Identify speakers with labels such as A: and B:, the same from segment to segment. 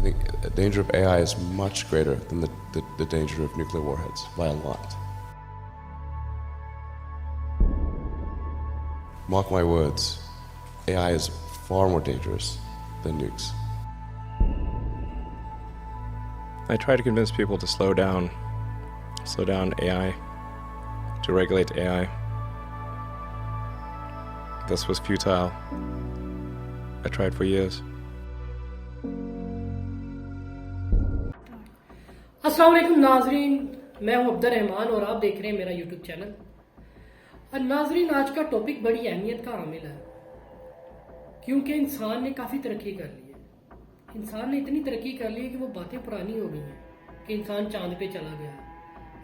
A: think the danger of AI is much greater than the danger of nuclear warheads by a lot. Mark my words, AI is far more dangerous than nukes.
B: I try to convince people to slow down AI, to regulate AI. This was futile. I tried for years.
C: अस्सलाम वालेकुम नाजरीन, मैं हूं अब्दुल रहमान और आप देख रहे हैं मेरा यूट्यूब चैनल। और नाजरीन, आज का टॉपिक बड़ी अहमियत का हामिल है क्योंकि इंसान ने काफ़ी तरक्की कर ली है। इंसान ने इतनी तरक्की कर ली है कि वो बातें पुरानी हो गई हैं कि इंसान चांद पे चला गया।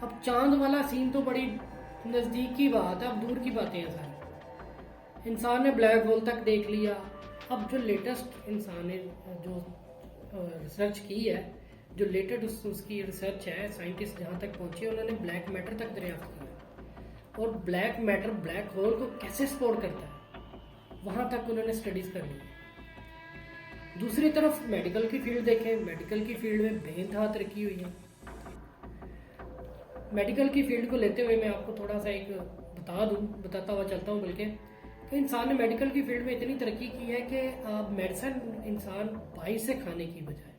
C: अब चांद वाला सीन तो बड़ी नज़दीक की बात है, अब दूर की बातें हैं सारी। इंसान ने ब्लैक होल तक देख लिया। अब जो लेटेस्ट इंसान ने जो रिसर्च की है, जो लेटेस्ट उसकी रिसर्च है, साइंटिस्ट जहाँ तक पहुंचे उन्होंने ब्लैक मैटर तक दरियाफ्त किया और ब्लैक मैटर ब्लैक होल को कैसे सपोर्ट करता है वहाँ तक उन्होंने स्टडीज कर ली। दूसरी तरफ मेडिकल की फील्ड देखें, मेडिकल की फील्ड में बेइंतहा तरक्की हुई है। मेडिकल की फील्ड को लेते हुए मैं आपको थोड़ा सा एक बताता हुआ चलता हूँ बल्कि कि इंसान ने मेडिकल की फील्ड में इतनी तरक्की की है कि मेडिसिन इंसान बाहर से खाने की बजाय,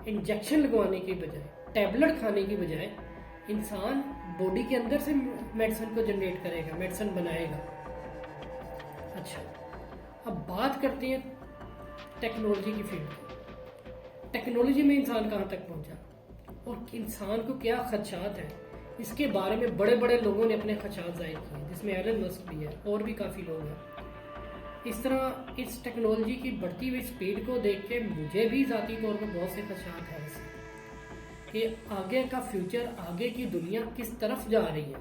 C: इंजेक्शन लगवाने की बजाय, टैबलेट खाने की बजाय इंसान बॉडी के अंदर से मेडिसिन को जनरेट करेगा, मेडिसिन बनाएगा। अच्छा, अब बात करते हैं टेक्नोलॉजी की फील्ड की। टेक्नोलॉजी में इंसान कहाँ तक पहुंचा और इंसान को क्या खदशात है, इसके बारे में बड़े बड़े लोगों ने अपने खदशात जाहिर किए, जिसमें एलन मस्क भी है और भी काफ़ी लोग हैं। इस तरह इस टेक्नोलॉजी की बढ़ती हुई स्पीड को देख के मुझे भी ज़ाती तौर पर बहुत से खदशात हैं इससे कि आगे का फ्यूचर, आगे की दुनिया किस तरफ जा रही है।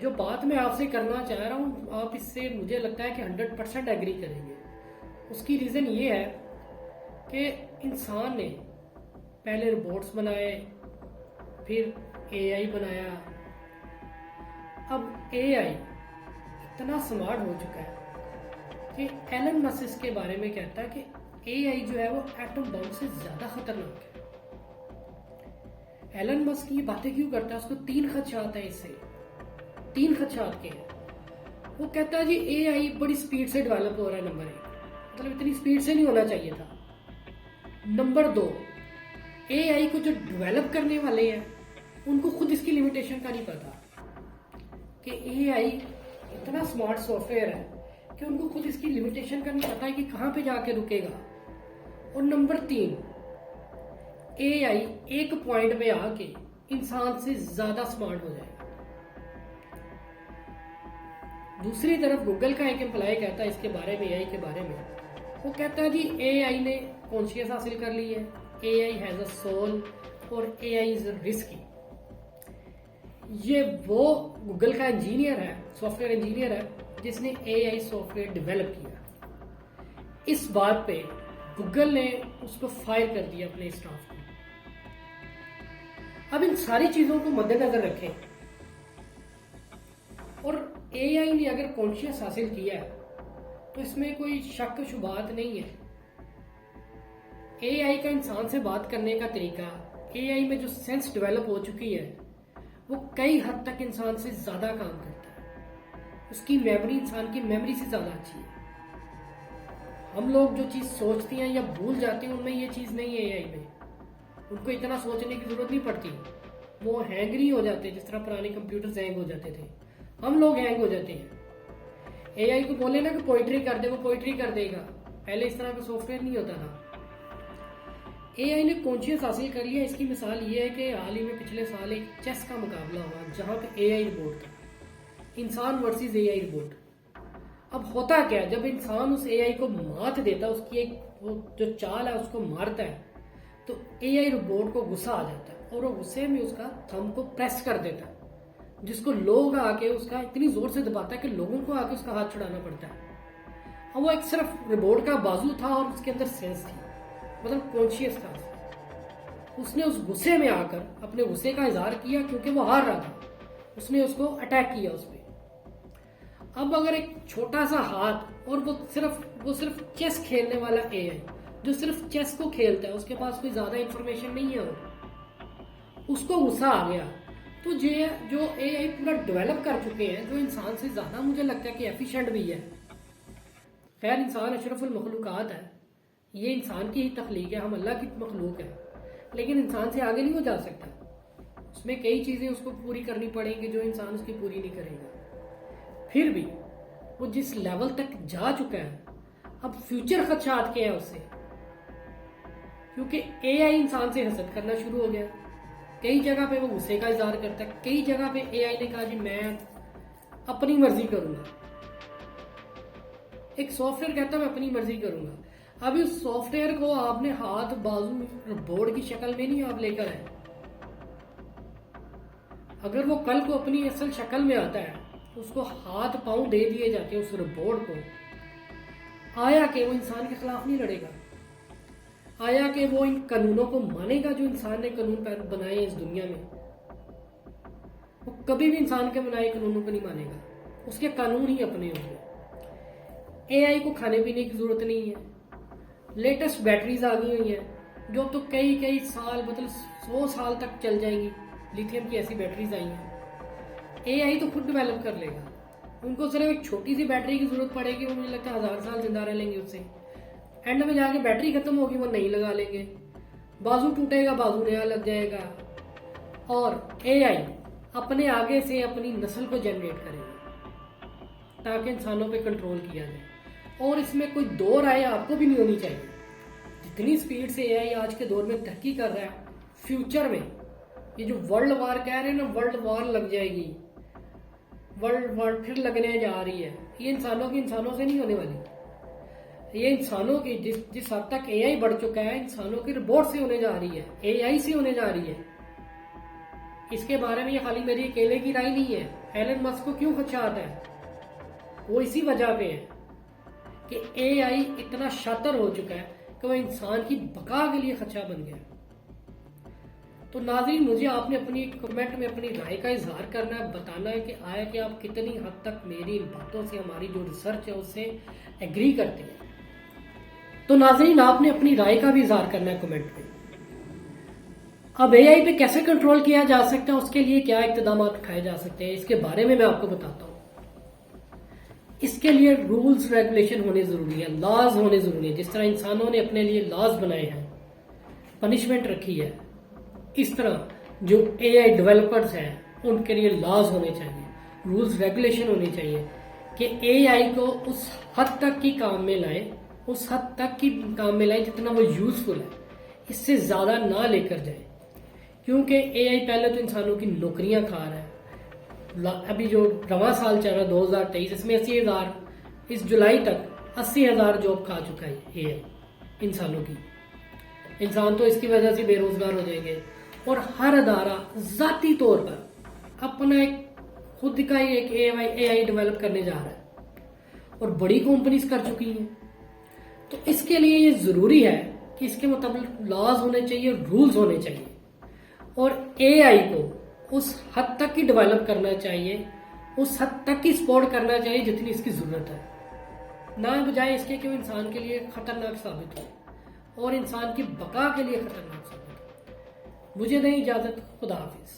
C: जो बात मैं आपसे करना चाह रहा हूँ, आप इससे मुझे लगता है कि 100% एग्री करेंगे। उसकी रीज़न ये है कि इंसान ने पहले रोबोट्स बनाए, फिर AI बनाया। अब AI इतना स्मार्ट हो चुका है कि एलन मस्क इसके बारे में कहता है कि AI जो है वो एटम बम से ज्यादा खतरनाक है। एलन मस्क ये बातें क्यों करता है? उसको 3 खदशात हैं इससे। 3 खदशात के हैं। वो कहता है जी AI बड़ी स्पीड से डेवलप हो रहा है, नंबर 1, मतलब इतनी स्पीड से नहीं होना चाहिए था। नंबर 2, AI को जो डेवलप करने वाले हैं उनको खुद इसकी लिमिटेशन का नहीं पता कि AI इतना स्मार्ट सॉफ्टवेयर है कि उनको खुद इसकी लिमिटेशन का नहीं पता है कि कहाँ पे जाके रुकेगा। और नंबर 3, AI एक पॉइंट पे आके इंसान से ज्यादा स्मार्ट हो जाएगा। दूसरी तरफ गूगल का एक एम्प्लॉय कहता है इसके बारे में, AI के बारे में, वो कहता है जी AI ने कॉन्शियस हासिल कर ली है, AI हैज अ सोल और AI इज रिस्की। ये वो गूगल का इंजीनियर है, सॉफ्टवेयर इंजीनियर है, जिसने AI सॉफ्टवेयर डेवलप किया। इस बात पे गूगल ने उसको फायर कर दिया, अपने स्टाफ को। अब इन सारी चीजों को मद्देनजर रखें और AI ने अगर कॉन्शियस हासिल किया है तो इसमें कोई शक शुबात नहीं है। AI का इंसान से बात करने का तरीका, AI में जो सेंस डेवलप हो चुकी है, वो कई हद तक इंसान से ज्यादा काम करता है। उसकी मेमोरी इंसान की मेमोरी से ज्यादा अच्छी है। हम लोग जो चीज सोचते हैं या भूल जाते हैं, उनमें ये चीज नहीं है AI में। उनको इतना सोचने की जरूरत नहीं पड़ती, वो हैंग नहीं हो जाते जिस तरह पुराने कंप्यूटर्स हैंग हो जाते थे। हम लोग हैंग हो जाते हैं। AI को बोले ना कि पोइट्री कर दे, वो पोइट्री कर देगा। पहले इस तरह का सॉफ्टवेयर नहीं होता था। AI ने कॉन्शियस हासिल कर लिया। इसकी मिसाल ये है कि हाल ही में पिछले साल एक चेस का मुकाबला हुआ जहां पे AI रोबोट था, इंसान वर्सेस AI रोबोट। अब होता क्या है, जब इंसान उस AI को मात देता है, उसकी एक वो जो चाल है उसको मारता है, तो AI रोबोट को गुस्सा आ जाता है और वो गुस्से में उसका थंब को प्रेस कर देता है, जिसको लोग आके उसका इतनी जोर से दबाता है कि लोगों को आके उसका हाथ छुड़ाना पड़ता है। अब वो एक सिर्फ रोबोट का बाजू था और उसके अंदर सेंस थी, मतलब कॉन्शियस था। उसने उस गुस्से में आकर अपने गुस्से का इजहार किया क्योंकि वो हार रहा था। उसने उसको अटैक किया उस पर। अब अगर एक छोटा सा हाथ और वो सिर्फ चेस खेलने वाला AI जो सिर्फ चेस को खेलता है, उसके पास कोई ज्यादा इंफॉर्मेशन नहीं है, उसको गुस्सा आ गया, तो जो एआई पूरा डेवलप कर चुके हैं, जो इंसान से ज्यादा मुझे लगता है कि एफिशिएंट भी है। खैर, इंसान अशरफुल मखलूकात है, ये इंसान की ही तख्लीक है, हम अल्लाह की मखलूक है, लेकिन इंसान से आगे नहीं हो जा सकता। उसमें कई चीजें उसको पूरी करनी पड़ेंगी जो इंसान उसकी पूरी नहीं करेगा। फिर भी वो जिस लेवल तक जा चुका है, अब फ्यूचर खदशात के हैं उससे, क्योंकि एआई इंसान से हसद करना शुरू हो गया। कई जगह पे वो गुस्से का इजहार करता है, कई जगह पे एआई ने कहा जी मैं अपनी मर्जी करूंगा। एक सॉफ्टवेयर कहता है मैं अपनी मर्जी करूंगा। अभी उस सॉफ्टवेयर को आपने हाथ बाजू बोर्ड की शक्ल में नहीं आप लेकर आए। अगर वो कल को अपनी असल शक्ल में आता है, उसको हाथ पांव दे दिए जाते हैं उस रोबोट को, आया कि वो इंसान के खिलाफ नहीं लड़ेगा, आया कि वो इन कानूनों को मानेगा जो इंसान ने कानून बनाए इस दुनिया में। वो कभी भी इंसान के बनाए कानूनों को नहीं मानेगा, उसके कानून ही अपने होंगे। एआई को खाने पीने की जरूरत नहीं है। लेटेस्ट बैटरीज आ गई हुई हैं जो तो कई साल, मतलब 100 साल तक चल जाएंगी। लिथियम की ऐसी बैटरीज आई हैं। एआई तो खुद डेवलप कर लेगा, उनको सिर्फ एक छोटी सी बैटरी की जरूरत पड़ेगी, वो मुझे लगता है 1000 साल जिंदा रह लेंगे उससे। एंड में जाके बैटरी खत्म होगी, वो नहीं लगा लेंगे, बाजू टूटेगा, बाजू नया लग जाएगा। और एआई अपने आगे से अपनी नस्ल को जनरेट करेगा ताकि इंसानों पे कंट्रोल किया जाए। और इसमें कोई दो राय आपको भी नहीं होनी चाहिए। जितनी स्पीड से एआई आज के दौर में तरक्की कर रहा है, फ्यूचर में ये जो वर्ल्ड वार कह रहे हैं ना, वर्ल्ड वार लग जाएगी, वर्ल्ड वार फिर लगने जा रही है, ये इंसानों से नहीं होने वाली। ये इंसानों की जिस हद तक एआई बढ़ चुका है, इंसानों की रोबोट से होने जा रही है, एआई से होने जा रही है। इसके बारे में ये खाली मेरी अकेले की राय नहीं है। एलन मस्क को क्यों खदशात है? वो इसी वजह पे है कि एआई इतना शातिर हो चुका है कि वो इंसान की बका के लिए खदशा बन गया। तो नाज़रीन, मुझे आपने अपनी कमेंट में अपनी राय का इजहार करना है, बताना है कि आया कि आप कितनी हद तक मेरी इन बातों से, हमारी जो रिसर्च है उससे एग्री करते हैं। तो नाज़रीन, आपने अपनी राय का भी इजहार करना है कमेंट में। अब एआई पे कैसे कंट्रोल किया जा सकता है, उसके लिए क्या इक़दाम उठाए जा सकते हैं, इसके बारे में मैं आपको बताता हूँ। इसके लिए रूल्स रेगुलेशन होने जरूरी है, लॉज होने जरूरी है। जिस तरह इंसानों ने अपने लिए लॉज बनाए हैं, पनिशमेंट रखी है, इस तरह जो एआई डेवलपर्स हैं उनके लिए लॉज होने चाहिए, रूल्स रेगुलेशन होने चाहिए कि एआई को उस हद तक की काम में लाए, उस हद तक की काम में लाए जितना वो यूजफुल है, इससे ज्यादा ना लेकर जाए। क्योंकि एआई पहले तो इंसानों की नौकरियां खा रहा है। अभी जो रवां साल चल रहा है 2023, इसमें 80,000, इस जुलाई तक 80,000 जॉब खा चुका है एआई इंसानों की। इंसान तो इसकी वजह से बेरोजगार हो जाएंगे। और हर अदारा जाती तौर पर अपना एक खुद का ही एक एआई डेवलप करने जा रहा है और बड़ी कंपनीज कर चुकी हैं। तो इसके लिए ये जरूरी है कि इसके मुताबिक लॉज होने चाहिए, रूल्स होने चाहिए, और एआई को उस हद तक ही डेवलप करना चाहिए, उस हद तक ही सपोर्ट करना चाहिए जितनी इसकी जरूरत है, ना बजाय इसके कि वो इंसान के लिए खतरनाक साबित हो और इंसान की बका के लिए खतरनाक साबित हो। मुझे दें इजाजत, खुदा हाफिज।